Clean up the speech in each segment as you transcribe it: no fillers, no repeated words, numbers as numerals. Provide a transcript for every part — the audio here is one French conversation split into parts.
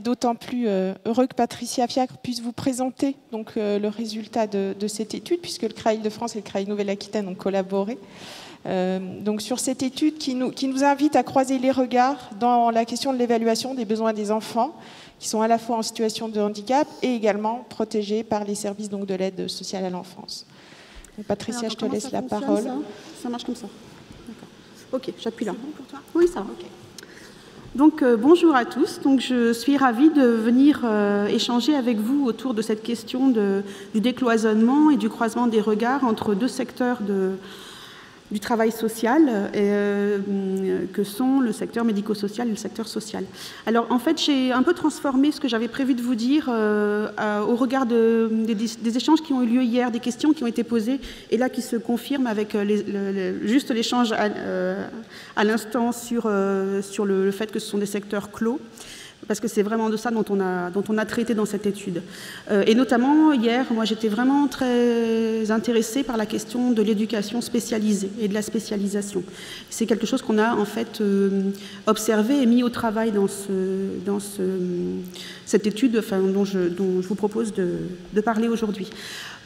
d'autant plus heureux que Patricia Fiacre puisse vous présenter donc, le résultat de cette étude, puisque le CRA Île-de-France et le CRA Nouvelle-Aquitaine ont collaboré. Donc sur cette étude qui nous invite à croiser les regards dans la question de l'évaluation des besoins des enfants, qui sont à la fois en situation de handicap et également protégés par les services donc, de l'aide sociale à l'enfance. Donc, Patricia, alors, je te laisse la parole. Ça marche comme ça. Ok, j'appuie là. C'est bon pour toi? Oui, ça va. Okay. Donc, bonjour à tous. Donc, je suis ravie de venir échanger avec vous autour de cette question du décloisonnement et du croisement des regards entre deux secteurs du travail social que sont le secteur médico-social et le secteur social. Alors, en fait, j'ai un peu transformé ce que j'avais prévu de vous dire au regard des échanges qui ont eu lieu hier, des questions qui ont été posées, et là qui se confirment avec juste l'échange à l'instant sur le fait que ce sont des secteurs clos. Parce que c'est vraiment de ça dont on a traité dans cette étude. Et notamment, hier, moi, j'étais vraiment très intéressée par la question de l'éducation spécialisée et de la spécialisation. C'est quelque chose qu'on a, en fait, observé et mis au travail dans cette étude dont je vous propose de parler aujourd'hui.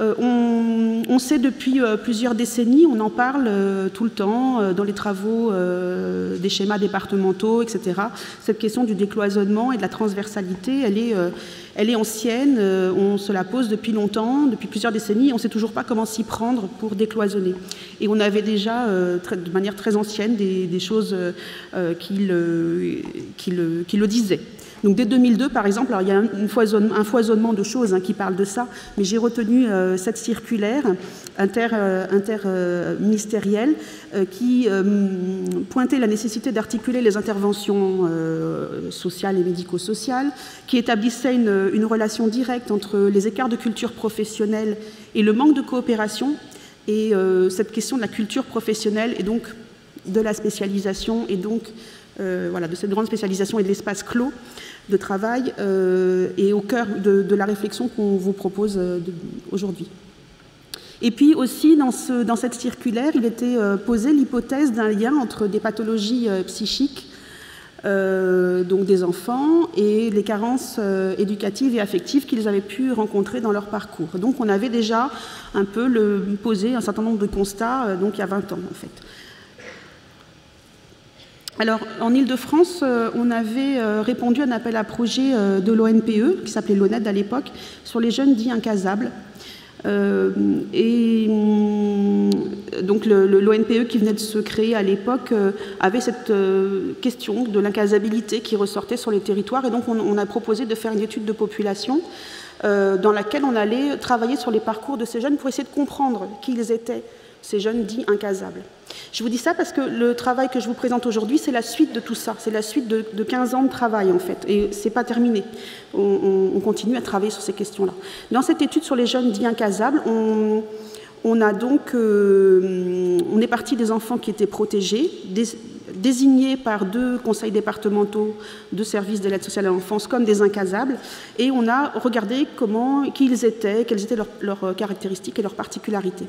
On sait depuis plusieurs décennies, on en parle tout le temps dans les travaux des schémas départementaux, etc. Cette question du décloisonnement et de la transversalité, elle est ancienne, on se la pose depuis longtemps, depuis plusieurs décennies, on ne sait toujours pas comment s'y prendre pour décloisonner. Et on avait déjà, de manière très ancienne, des choses qui le disaient. Donc dès 2002, par exemple, alors il y a un foisonnement de choses qui parlent de ça, mais j'ai retenu cette circulaire interministérielle qui pointait la nécessité d'articuler les interventions sociales et médico-sociales, qui établissait une relation directe entre les écarts de culture professionnelle et le manque de coopération, et cette question de la culture professionnelle et donc de la spécialisation, et donc voilà, de cette grande spécialisation et de l'espace clos de travail est au cœur de la réflexion qu'on vous propose aujourd'hui. Et puis aussi, dans cette circulaire, il était posé l'hypothèse d'un lien entre des pathologies psychiques, donc des enfants, et les carences éducatives et affectives qu'ils avaient pu rencontrer dans leur parcours. Donc on avait déjà un peu posé un certain nombre de constats, donc il y a 20 ans en fait. Alors, en Île-de-France, on avait répondu à un appel à projet de l'ONPE, qui s'appelait l'ONED à l'époque, sur les jeunes dits incasables. Et donc, l'ONPE qui venait de se créer à l'époque avait cette question de l'incasabilité qui ressortait sur les territoires. Et donc, on a proposé de faire une étude de population dans laquelle on allait travailler sur les parcours de ces jeunes pour essayer de comprendre qui ils étaient, ces jeunes dits incasables. Je vous dis ça parce que le travail que je vous présente aujourd'hui, c'est la suite de tout ça. C'est la suite de 15 ans de travail, en fait. Et ce n'est pas terminé. On continue à travailler sur ces questions-là. Dans cette étude sur les jeunes dits incasables, on est parti des enfants qui étaient protégés, désignés par 2 conseils départementaux de services de l'aide sociale à l'enfance comme des incasables, et on a regardé qui ils étaient, quelles étaient leurs caractéristiques et leurs particularités.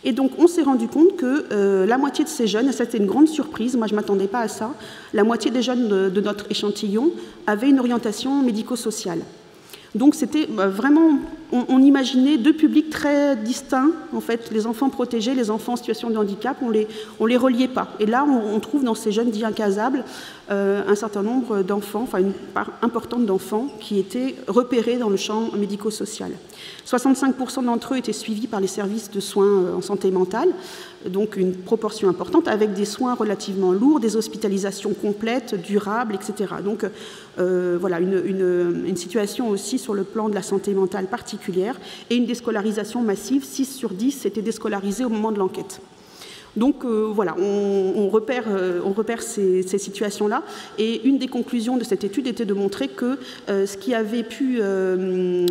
Et donc, on s'est rendu compte que la moitié de ces jeunes, et c'était une grande surprise, moi je ne m'attendais pas à ça, la moitié des jeunes de notre échantillon avaient une orientation médico-sociale. Donc c'était vraiment, on imaginait 2 publics très distincts, en fait, les enfants protégés, les enfants en situation de handicap, on les reliait pas. Et là, on trouve dans ces jeunes dits incasables un certain nombre d'enfants, enfin une part importante d'enfants qui étaient repérés dans le champ médico-social. 65% d'entre eux étaient suivis par les services de soins en santé mentale, donc une proportion importante, avec des soins relativement lourds, des hospitalisations complètes, durables, etc. Donc voilà, une situation aussi sur le plan de la santé mentale particulière, et une déscolarisation massive, 6 sur 10 étaient déscolarisés au moment de l'enquête. Donc voilà, on repère ces situations-là, et une des conclusions de cette étude était de montrer que ce qui avait pu,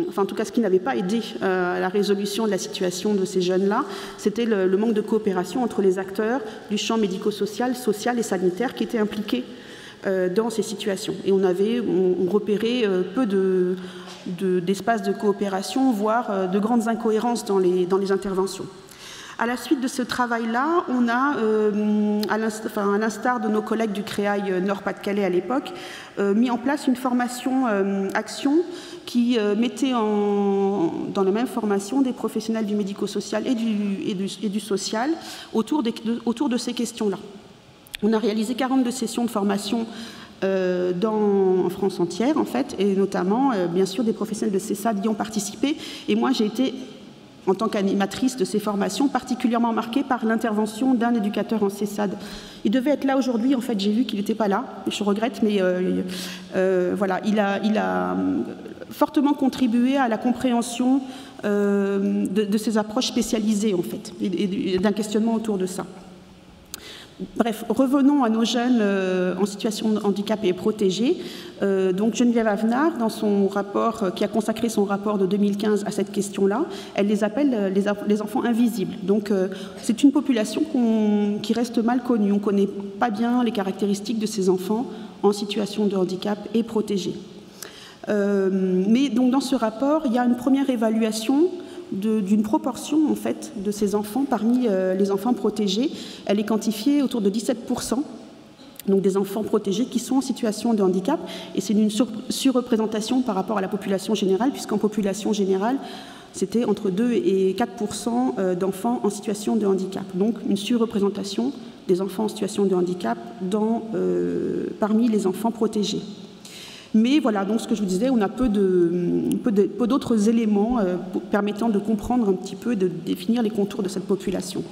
enfin en tout cas ce qui n'avait pas aidé à la résolution de la situation de ces jeunes-là, c'était le manque de coopération entre les acteurs du champ médico-social, social et sanitaire qui étaient impliqués dans ces situations. Et on repérait peu d'espaces de coopération, voire de grandes incohérences dans les interventions. À la suite de ce travail-là, on a, à l'instar de nos collègues du CREAI Nord-Pas-de-Calais à l'époque, mis en place une formation action qui mettait dans la même formation des professionnels du médico-social et du social autour de ces questions-là. On a réalisé 42 sessions de formation en France entière, en fait, et notamment, bien sûr, des professionnels de CESAD y ont participé. Et moi, j'ai été, en tant qu'animatrice de ces formations, particulièrement marquée par l'intervention d'un éducateur en CESAD. Il devait être là aujourd'hui, en fait, j'ai vu qu'il n'était pas là, je regrette, mais voilà, il a fortement contribué à la compréhension de ces approches spécialisées, en fait, et d'un questionnement autour de ça. Bref, revenons à nos jeunes en situation de handicap et protégés. Donc Geneviève Avenard, dans son rapport, qui a consacré son rapport de 2015 à cette question-là, elle les appelle les enfants invisibles. Donc c'est une population qui reste mal connue. On ne connaît pas bien les caractéristiques de ces enfants en situation de handicap et protégés. Mais donc dans ce rapport, il y a une première évaluation d'une proportion en fait de ces enfants parmi les enfants protégés. Elle est quantifiée autour de 17%, donc des enfants protégés qui sont en situation de handicap, et c'est une surreprésentation par rapport à la population générale, puisqu'en population générale, c'était entre 2 et 4% d'enfants en situation de handicap. Donc une surreprésentation des enfants en situation de handicap parmi les enfants protégés. Mais voilà, donc ce que je vous disais, on a peu d'autres éléments permettant de comprendre un petit peu et de définir les contours de cette population.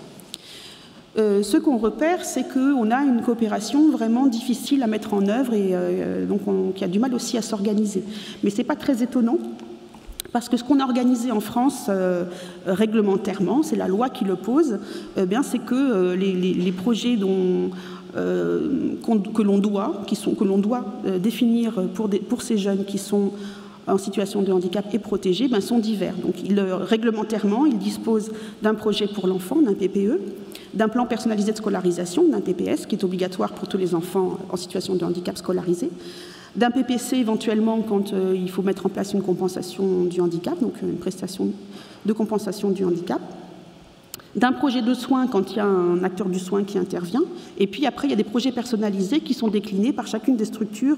Ce qu'on repère, c'est qu'on a une coopération vraiment difficile à mettre en œuvre et donc qui a du mal aussi à s'organiser. Mais ce n'est pas très étonnant, parce que ce qu'on a organisé en France réglementairement, c'est la loi qui le pose, c'est que les projets que l'on doit définir pour ces jeunes qui sont en situation de handicap et protégés sont divers. Donc, réglementairement, ils disposent d'un projet pour l'enfant, d'un PPE, d'un plan personnalisé de scolarisation, d'un PPS, qui est obligatoire pour tous les enfants en situation de handicap scolarisés, d'un PPC éventuellement quand il faut mettre en place une compensation du handicap, donc une prestation de compensation du handicap, d'un projet de soins quand il y a un acteur du soin qui intervient, et puis après il y a des projets personnalisés qui sont déclinés par chacune des structures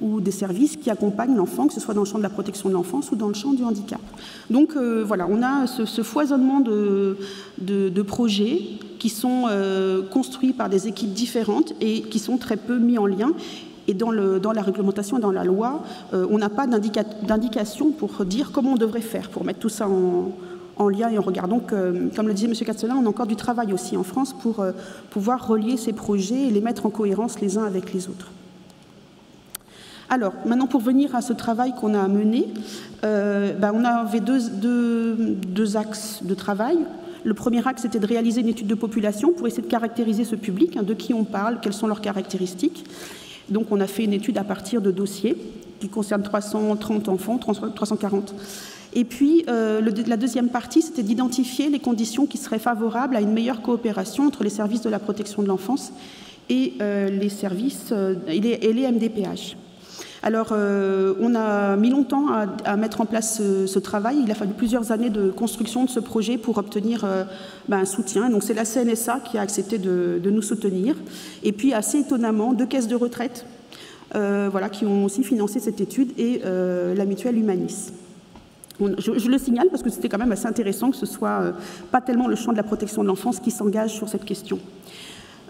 ou des services qui accompagnent l'enfant, que ce soit dans le champ de la protection de l'enfance ou dans le champ du handicap. Donc voilà, on a ce foisonnement de projets qui sont construits par des équipes différentes et qui sont très peu mis en lien. Et dans la réglementation et dans la loi, on n'a pas d'indication pour dire comment on devrait faire, pour mettre tout ça en lien et en regard. Donc, comme le disait M. Catselin, on a encore du travail aussi en France pour pouvoir relier ces projets et les mettre en cohérence les uns avec les autres. Alors, maintenant, pour venir à ce travail qu'on a mené, on avait deux axes de travail. Le premier axe, c'était de réaliser une étude de population pour essayer de caractériser ce public, de qui on parle, quelles sont leurs caractéristiques. Donc, on a fait une étude à partir de dossiers qui concernent 330 enfants, 340. Et puis, la deuxième partie, c'était d'identifier les conditions qui seraient favorables à une meilleure coopération entre les services de la protection de l'enfance et les services et les MDPH. Alors, on a mis longtemps à mettre en place ce travail. Il a fallu plusieurs années de construction de ce projet pour obtenir un soutien. Donc, c'est la CNSA qui a accepté de nous soutenir. Et puis, assez étonnamment, 2 caisses de retraite qui ont aussi financé cette étude et la mutuelle Humanis. Je le signale parce que c'était quand même assez intéressant que ce soit pas tellement le champ de la protection de l'enfance qui s'engage sur cette question.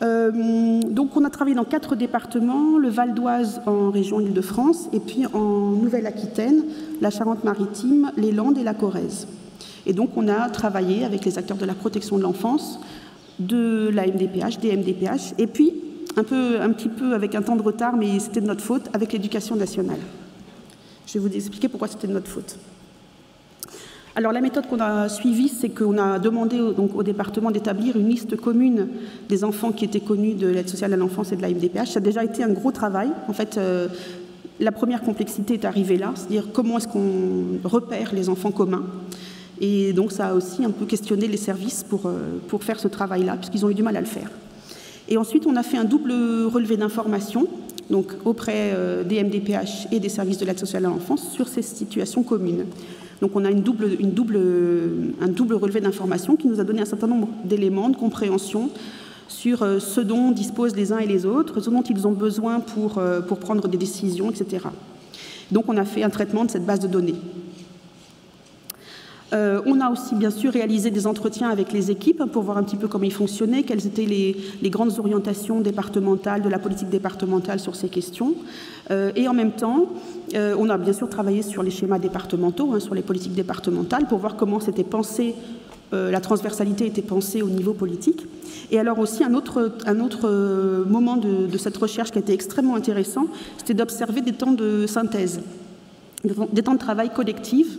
Donc on a travaillé dans 4 départements, le Val d'Oise en région Île-de-France et puis en Nouvelle-Aquitaine, la Charente-Maritime, les Landes et la Corrèze. Et donc on a travaillé avec les acteurs de la protection de l'enfance, de la MDPH, des MDPH, et puis un petit peu avec un temps de retard, mais c'était de notre faute, avec l'éducation nationale. Je vais vous expliquer pourquoi c'était de notre faute. Alors la méthode qu'on a suivie, c'est qu'on a demandé au département d'établir une liste commune des enfants qui étaient connus de l'aide sociale à l'enfance et de la MDPH. Ça a déjà été un gros travail. En fait, la première complexité est arrivée là, c'est-à-dire comment est-ce qu'on repère les enfants communs. Et donc ça a aussi un peu questionné les services pour faire ce travail-là, puisqu'ils ont eu du mal à le faire. Et ensuite, on a fait un double relevé d'informations, donc auprès des MDPH et des services de l'aide sociale à l'enfance sur ces situations communes. Donc on a un double relevé d'informations qui nous a donné un certain nombre d'éléments de compréhension sur ce dont disposent les uns et les autres, ce dont ils ont besoin pour prendre des décisions, etc. Donc on a fait un traitement de cette base de données. On a aussi bien sûr réalisé des entretiens avec les équipes pour voir un petit peu comment ils fonctionnaient, quelles étaient les grandes orientations départementales, de la politique départementale sur ces questions. Et en même temps, on a bien sûr travaillé sur les schémas départementaux, sur les politiques départementales, pour voir comment c'était pensé, la transversalité était pensée au niveau politique. Et alors aussi un autre moment de cette recherche qui a été extrêmement intéressant, c'était d'observer des temps de synthèse, des temps de travail collectifs,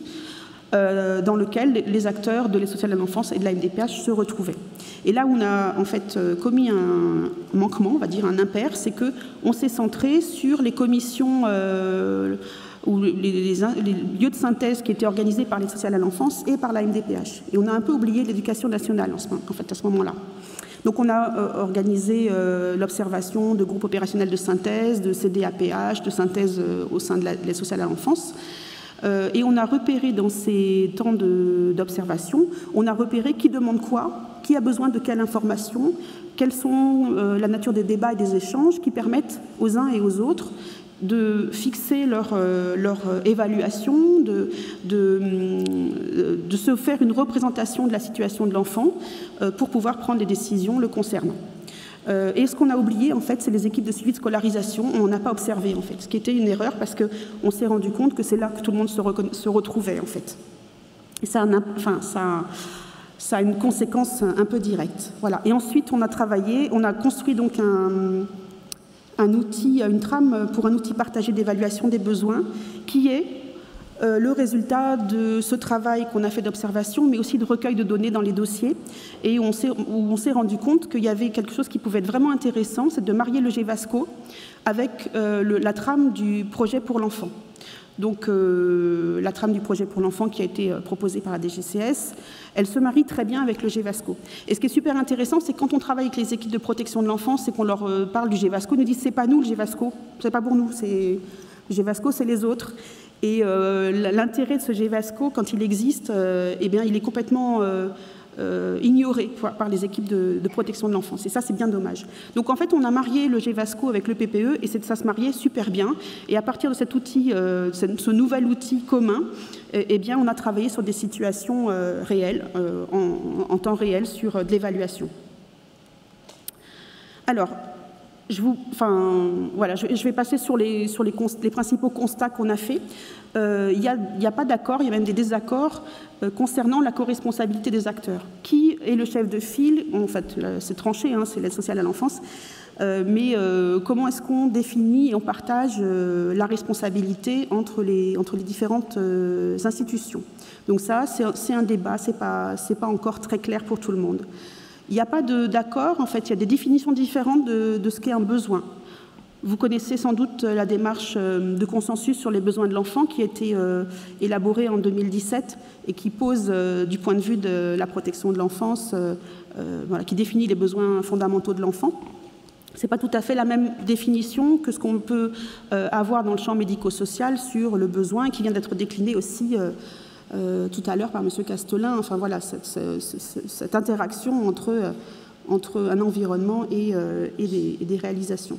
dans lequel les acteurs de l'aide sociale à l'enfance et de la MDPH se retrouvaient. Et là où on a en fait commis un manquement, on va dire un impair, c'est qu'on s'est centré sur les commissions ou les lieux de synthèse qui étaient organisés par l'aide sociale à l'enfance et par la MDPH. Et on a un peu oublié l'éducation nationale à ce moment-là. Donc on a organisé l'observation de groupes opérationnels de synthèse, de CDAPH, de synthèse au sein de l'aide sociale à l'enfance. Et on a repéré dans ces temps d'observation, on a repéré qui demande quoi, qui a besoin de quelle information, quelles sont la nature des débats et des échanges qui permettent aux uns et aux autres de fixer leur évaluation, de se faire une représentation de la situation de l'enfant pour pouvoir prendre des décisions le concernant. Et ce qu'on a oublié, en fait, c'est les équipes de suivi de scolarisation. On n'a pas observé, en fait, ce qui était une erreur parce qu'on s'est rendu compte que c'est là que tout le monde se retrouvait, en fait. Et ça a une conséquence un peu directe. Voilà. Et ensuite, on a construit donc un outil, une trame pour un outil partagé d'évaluation des besoins qui est le résultat de ce travail qu'on a fait d'observation, mais aussi de recueil de données dans les dossiers, et où on s'est rendu compte qu'il y avait quelque chose qui pouvait être vraiment intéressant, c'est de marier le GEVASCO avec la trame du projet pour l'enfant. Donc la trame du projet pour l'enfant qui a été proposée par la DGCS, elle se marie très bien avec le GEVASCO. Et ce qui est super intéressant, c'est quand on travaille avec les équipes de protection de l'enfance et qu'on leur parle du GEVASCO, ils nous disent c'est pas nous le GEVASCO, c'est pas pour nous, le GEVASCO c'est les autres. Et l'intérêt de ce GEVASCO, quand il existe, eh bien, il est complètement ignoré par les équipes de protection de l'enfance. Et ça, c'est bien dommage. Donc, en fait, on a marié le GEVASCO avec le PPE et ça se mariait super bien. Et à partir de cet outil, ce nouvel outil commun, eh bien, on a travaillé sur des situations réelles, en temps réel, sur de l'évaluation. Alors, je vais passer sur les principaux constats qu'on a faits. Il n'y a pas d'accord, il y a même des désaccords concernant la co-responsabilité des acteurs. Qui est le chef de file? En fait, c'est tranché, c'est l'aide sociale à l'enfance. Mais comment est-ce qu'on définit et on partage la responsabilité entre les différentes institutions? Donc ça, c'est un débat, c'est pas encore très clair pour tout le monde. Il n'y a pas d'accord, en fait, il y a des définitions différentes de ce qu'est un besoin. Vous connaissez sans doute la démarche de consensus sur les besoins de l'enfant qui a été élaborée en 2017 et qui pose, du point de vue de la protection de l'enfance, qui définit les besoins fondamentaux de l'enfant. Ce n'est pas tout à fait la même définition que ce qu'on peut avoir dans le champ médico-social sur le besoin, qui vient d'être décliné aussi tout à l'heure par M. Castelin. Enfin voilà, cette interaction entre un environnement et des réalisations.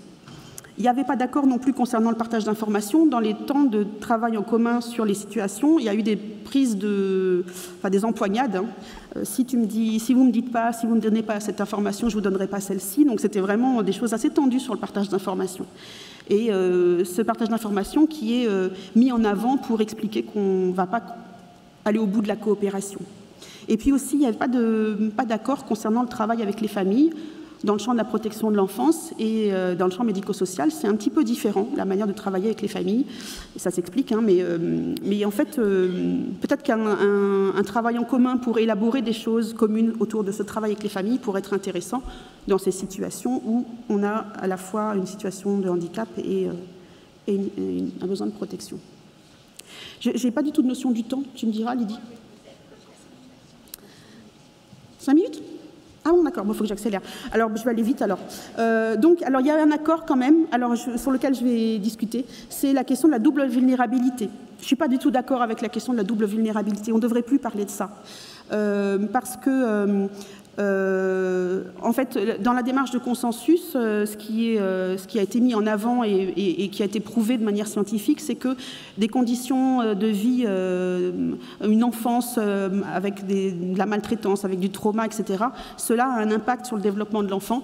Il n'y avait pas d'accord non plus concernant le partage d'informations. Dans les temps de travail en commun sur les situations, il y a eu des prises des empoignades. Si vous ne me dites pas, si vous ne me donnez pas cette information, je ne vous donnerai pas celle-ci. Donc c'était vraiment des choses assez tendues sur le partage d'informations. Et ce partage d'informations qui est mis en avant pour expliquer qu'on ne va pas aller au bout de la coopération. Et puis aussi, il n'y avait pas d'accord concernant le travail avec les familles. Dans le champ de la protection de l'enfance et dans le champ médico-social, c'est un petit peu différent, la manière de travailler avec les familles. Et ça s'explique, mais en fait, peut-être qu'un travail en commun pour élaborer des choses communes autour de ce travail avec les familles pourrait être intéressant dans ces situations où on a à la fois une situation de handicap et un besoin de protection. Je n'ai pas du tout de notion du temps, tu me diras, Lydie. 5 minutes ? Ah bon, d'accord, il faut que j'accélère. Alors, je vais aller vite, alors. Donc, il y a un accord quand même, sur lequel je vais discuter, c'est la question de la double vulnérabilité. je ne suis pas du tout d'accord avec la question de la double vulnérabilité. On ne devrait plus parler de ça. Parce que, en fait, dans la démarche de consensus, ce qui a été mis en avant et qui a été prouvé de manière scientifique, c'est que des conditions de vie, une enfance avec de la maltraitance, avec du trauma, etc., cela a un impact sur le développement de l'enfant.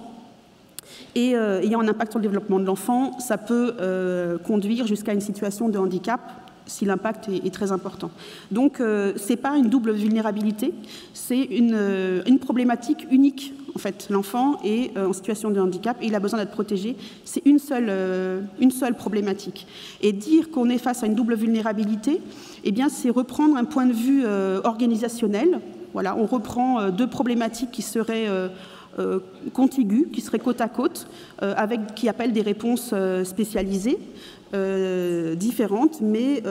Et ayant un impact sur le développement de l'enfant, ça peut conduire jusqu'à une situation de handicap si l'impact est très important. Donc, ce n'est pas une double vulnérabilité, c'est une problématique unique. En fait, l'enfant est en situation de handicap et il a besoin d'être protégé. C'est une seule problématique. Et dire qu'on est face à une double vulnérabilité, eh bien, c'est reprendre un point de vue organisationnel. Voilà, on reprend deux problématiques qui seraient contiguës, qui seraient côte à côte, qui appellent des réponses spécialisées, différentes, mais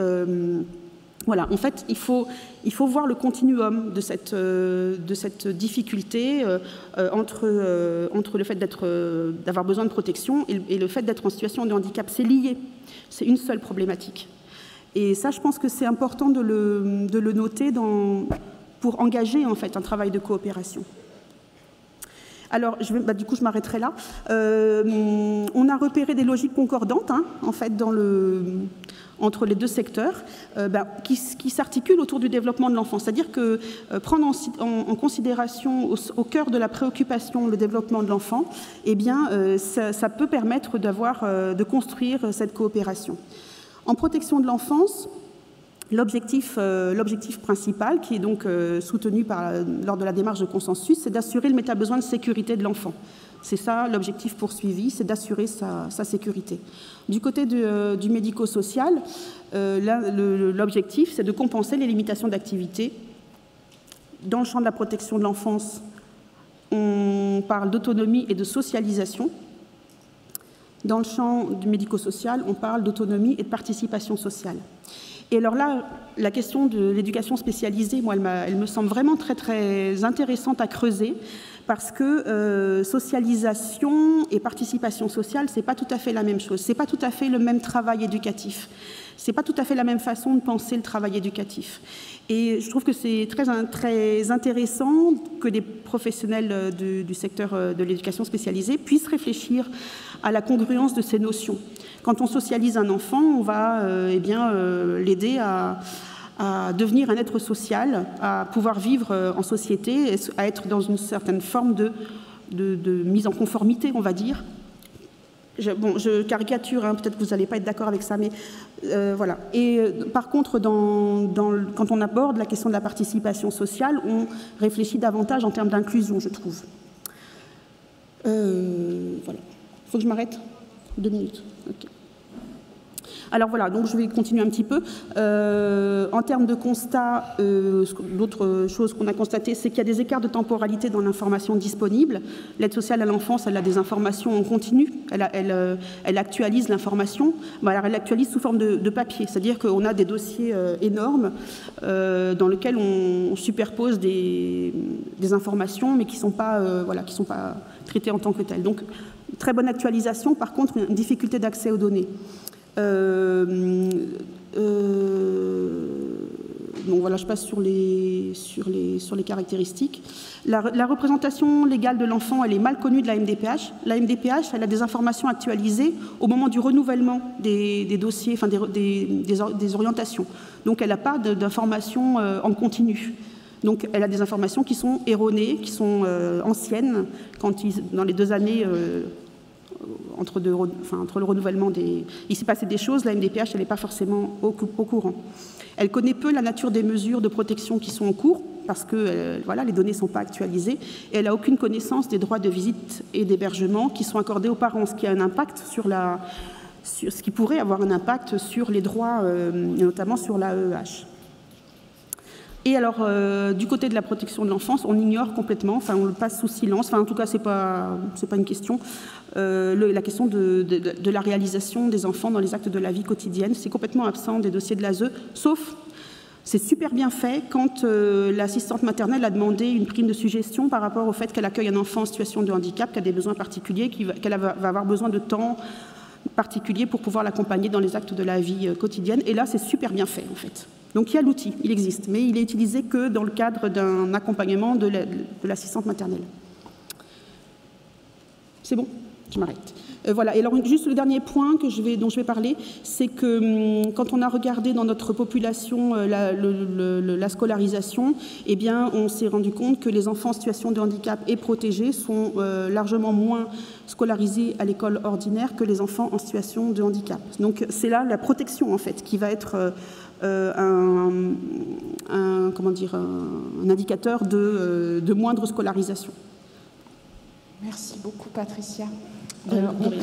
voilà, en fait, il faut voir le continuum de cette difficulté entre le fait d'avoir besoin de protection et le fait d'être en situation de handicap. C'est lié, c'est une seule problématique. Et ça, je pense que c'est important de le noter pour engager en fait un travail de coopération. Alors, du coup, je m'arrêterai là. On a repéré des logiques concordantes, en fait, entre les deux secteurs, qui s'articulent autour du développement de l'enfant. C'est-à-dire que prendre en considération au cœur de la préoccupation le développement de l'enfant, eh bien, ça peut permettre de construire cette coopération. En protection de l'enfance, l'objectif principal, qui est donc soutenu lors de la démarche de consensus, c'est d'assurer le méta-besoin de sécurité de l'enfant. C'est ça l'objectif poursuivi, c'est d'assurer sa sécurité. Du côté du médico-social, l'objectif, c'est de compenser les limitations d'activité. Dans le champ de la protection de l'enfance, on parle d'autonomie et de socialisation. Dans le champ du médico-social, on parle d'autonomie et de participation sociale. Et alors là, la question de l'éducation spécialisée, moi, elle me semble vraiment très, très intéressante à creuser, parce que socialisation et participation sociale, ce n'est pas tout à fait la même chose. Ce n'est pas tout à fait le même travail éducatif. Ce n'est pas tout à fait la même façon de penser le travail éducatif. Et je trouve que c'est très, très intéressant que des professionnels du secteur de l'éducation spécialisée puissent réfléchir à la congruence de ces notions. Quand on socialise un enfant, on va l'aider à devenir un être social, à pouvoir vivre en société, à être dans une certaine forme de mise en conformité, on va dire. Je caricature, peut-être que vous n'allez pas être d'accord avec ça, mais voilà. Et par contre, quand on aborde la question de la participation sociale, on réfléchit davantage en termes d'inclusion, je trouve. Voilà. Il faut que je m'arrête 2 minutes. Okay. Alors voilà, donc je vais continuer un petit peu. En termes de constat, d'autres choses qu'on a constatées, c'est qu'il y a des écarts de temporalité dans l'information disponible. L'aide sociale à l'enfance, elle a des informations en continu, elle actualise l'information, elle l'actualise sous forme de papier, c'est-à-dire qu'on a des dossiers énormes dans lesquels on superpose des informations, mais qui ne sont pas traitées en tant que telles. Donc, très bonne actualisation, par contre, une difficulté d'accès aux données. Donc voilà, je passe sur les caractéristiques. La représentation légale de l'enfant, elle est mal connue de la MDPH. La MDPH, elle a des informations actualisées au moment du renouvellement des dossiers, enfin des orientations. Donc elle n'a pas d'informations en continu. Donc elle a des informations qui sont erronées, qui sont anciennes, dans les 2 années... Entre le renouvellement il s'est passé des choses, la MDPH, elle n'est pas forcément au courant. Elle connaît peu la nature des mesures de protection qui sont en cours, parce que les données ne sont pas actualisées, et elle n'a aucune connaissance des droits de visite et d'hébergement qui sont accordés aux parents, ce qui a un impact sur ce qui pourrait avoir un impact sur les droits, notamment sur l'AEH. Et alors, du côté de la protection de l'enfance, on ignore complètement, on le passe sous silence, en tout cas, c'est pas une question, la question de la réalisation des enfants dans les actes de la vie quotidienne, c'est complètement absent des dossiers de l'ASE, sauf, c'est super bien fait quand l'assistante maternelle a demandé une prime de suggestion par rapport au fait qu'elle accueille un enfant en situation de handicap, qui a des besoins particuliers, qu'elle va avoir besoin de temps particulier pour pouvoir l'accompagner dans les actes de la vie quotidienne. Et là, c'est super bien fait, en fait. Donc il y a l'outil, il existe, mais il est utilisé que dans le cadre d'un accompagnement de l'assistante maternelle. C'est bon? Je m'arrête. Voilà, et alors juste le dernier point dont je vais parler, c'est que quand on a regardé dans notre population la scolarisation, eh bien, on s'est rendu compte que les enfants en situation de handicap et protégés sont largement moins scolarisés à l'école ordinaire que les enfants en situation de handicap. Donc c'est là la protection, en fait, qui va être un indicateur de moindre scolarisation. Merci beaucoup, Patricia. On peut